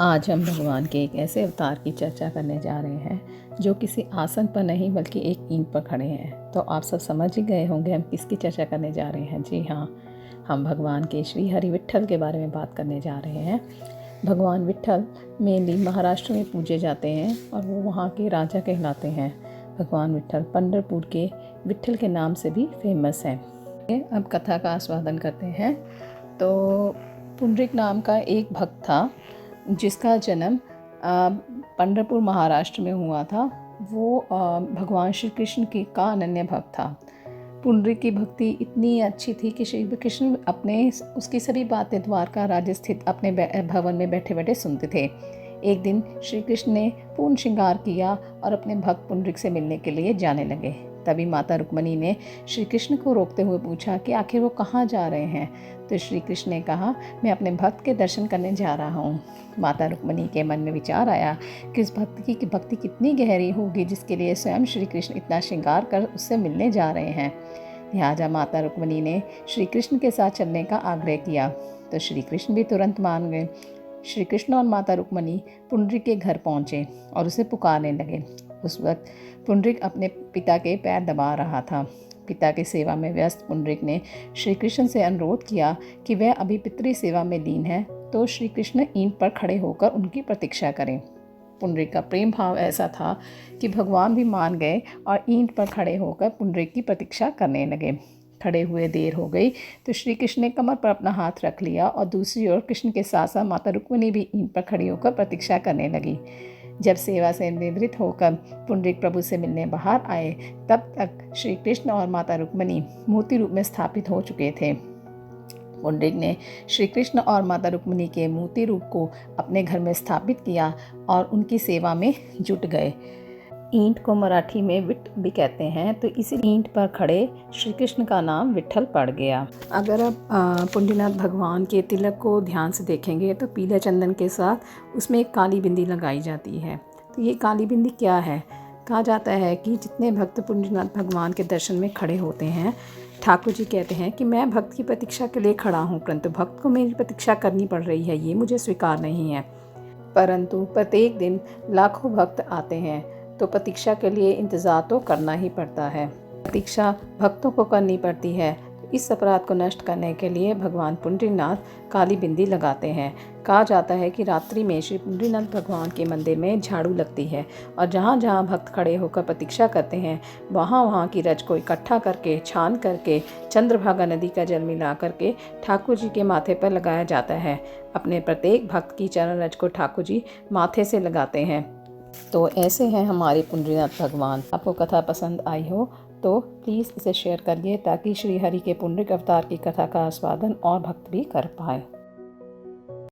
आज हम भगवान के एक ऐसे अवतार की चर्चा करने जा रहे हैं जो किसी आसन पर नहीं बल्कि एक ईंट पर खड़े हैं। तो आप सब समझ ही गए होंगे हम किसकी चर्चा करने जा रहे हैं। जी हाँ, हम भगवान के श्री हरि विट्ठल के बारे में बात करने जा रहे हैं। भगवान विट्ठल मेनली महाराष्ट्र में पूजे जाते हैं और वो वहाँ के राजा कहलाते हैं। भगवान विट्ठल पंढरपुर के विट्ठल के नाम से भी फेमस हैं। अब कथा का आस्वादन करते हैं। तो पुंडरीक नाम का एक भक्त था जिसका जन्म पंढरपुर महाराष्ट्र में हुआ था। वो भगवान श्री कृष्ण का अनन्य भक्त था। पुंडरीक की भक्ति इतनी अच्छी थी कि श्री कृष्ण उसकी सभी बातें द्वारका राज्य स्थित अपने भवन में बैठे बैठे सुनते थे। एक दिन श्री कृष्ण ने पूर्ण श्रृंगार किया और अपने भक्त पुंडरीक से मिलने के लिए जाने लगे। तभी माता रुक्मिणी ने श्री कृष्ण को रोकते हुए पूछा कि आखिर वो कहाँ जा रहे हैं। तो श्री कृष्ण ने कहा, मैं अपने भक्त के दर्शन करने जा रहा हूँ। माता रुक्मिणी के मन में विचार आया कि उस भक्त की भक्ति कितनी गहरी होगी जिसके लिए स्वयं श्री कृष्ण इतना श्रृंगार कर उससे मिलने जा रहे हैं। लिहाजा माता रुक्मिणी ने श्री कृष्ण के साथ चलने का आग्रह किया तो श्री कृष्ण भी तुरंत मान गए। श्री कृष्ण और माता रुक्मिणी पुंडरीक के घर पहुँचे और उसे पुकारने लगे। उस वक्त पुंडरीक अपने पिता के पैर दबा रहा था। पिता की सेवा में व्यस्त पुंडरीक ने श्री कृष्ण से अनुरोध किया कि वह अभी पितृ सेवा में लीन है तो श्री कृष्ण ईंट पर खड़े होकर उनकी प्रतीक्षा करें। पुंडरीक का प्रेम भाव ऐसा था कि भगवान भी मान गए और ईंट पर खड़े होकर पुंडरीक की प्रतीक्षा करने लगे। खड़े हुए देर हो गई तो श्री कृष्ण ने कमर पर अपना हाथ रख लिया और दूसरी ओर कृष्ण के साथ साथ माता रुक्मिणी भी ईंट पर खड़ी होकर प्रतीक्षा करने लगी। जब सेवा से निवृत्त होकर पुंडरीक प्रभु से मिलने बाहर आए तब तक श्री कृष्ण और माता रुक्मिणी मूर्ति रूप में स्थापित हो चुके थे। पुंडरीक ने श्री कृष्ण और माता रुक्मिणी के मूर्ति रूप को अपने घर में स्थापित किया और उनकी सेवा में जुट गए। ईंट को मराठी में विट भी कहते हैं, तो इसी ईंट पर खड़े श्री कृष्ण का नाम विट्ठल पड़ गया। अगर आप पुंडरीनाथ भगवान के तिलक को ध्यान से देखेंगे तो पीले चंदन के साथ उसमें एक काली बिंदी लगाई जाती है। तो ये काली बिंदी क्या है? कहा जाता है कि जितने भक्त पुंडरीनाथ भगवान के दर्शन में खड़े होते हैं, ठाकुर जी कहते हैं कि मैं भक्त की प्रतीक्षा के लिए खड़ा हूँ, परंतु भक्त को मेरी प्रतीक्षा करनी पड़ रही है, ये मुझे स्वीकार नहीं है। परंतु प्रत्येक दिन लाखों भक्त आते हैं तो प्रतीक्षा के लिए इंतज़ार तो करना ही पड़ता है। प्रतीक्षा भक्तों को करनी पड़ती है। इस अपराध को नष्ट करने के लिए भगवान पुंडरीनाथ काली बिंदी लगाते हैं। कहा जाता है कि रात्रि में श्री पुंडरीनाथ भगवान के मंदिर में झाड़ू लगती है और जहाँ जहाँ भक्त खड़े होकर प्रतीक्षा करते हैं वहाँ की रज को इकट्ठा करके छान करके चंद्रभागा नदी का जल मिला करके ठाकुर जी के माथे पर लगाया जाता है। अपने प्रत्येक भक्त की चरण रज को ठाकुर जी माथे से लगाते हैं। तो ऐसे हैं हमारे पुंडरीनाथ भगवान। आपको कथा पसंद आई हो तो प्लीज़ इसे शेयर करिए ताकि श्री हरि के पुंडरीक अवतार की कथा का आस्वादन और भक्त भी कर पाए।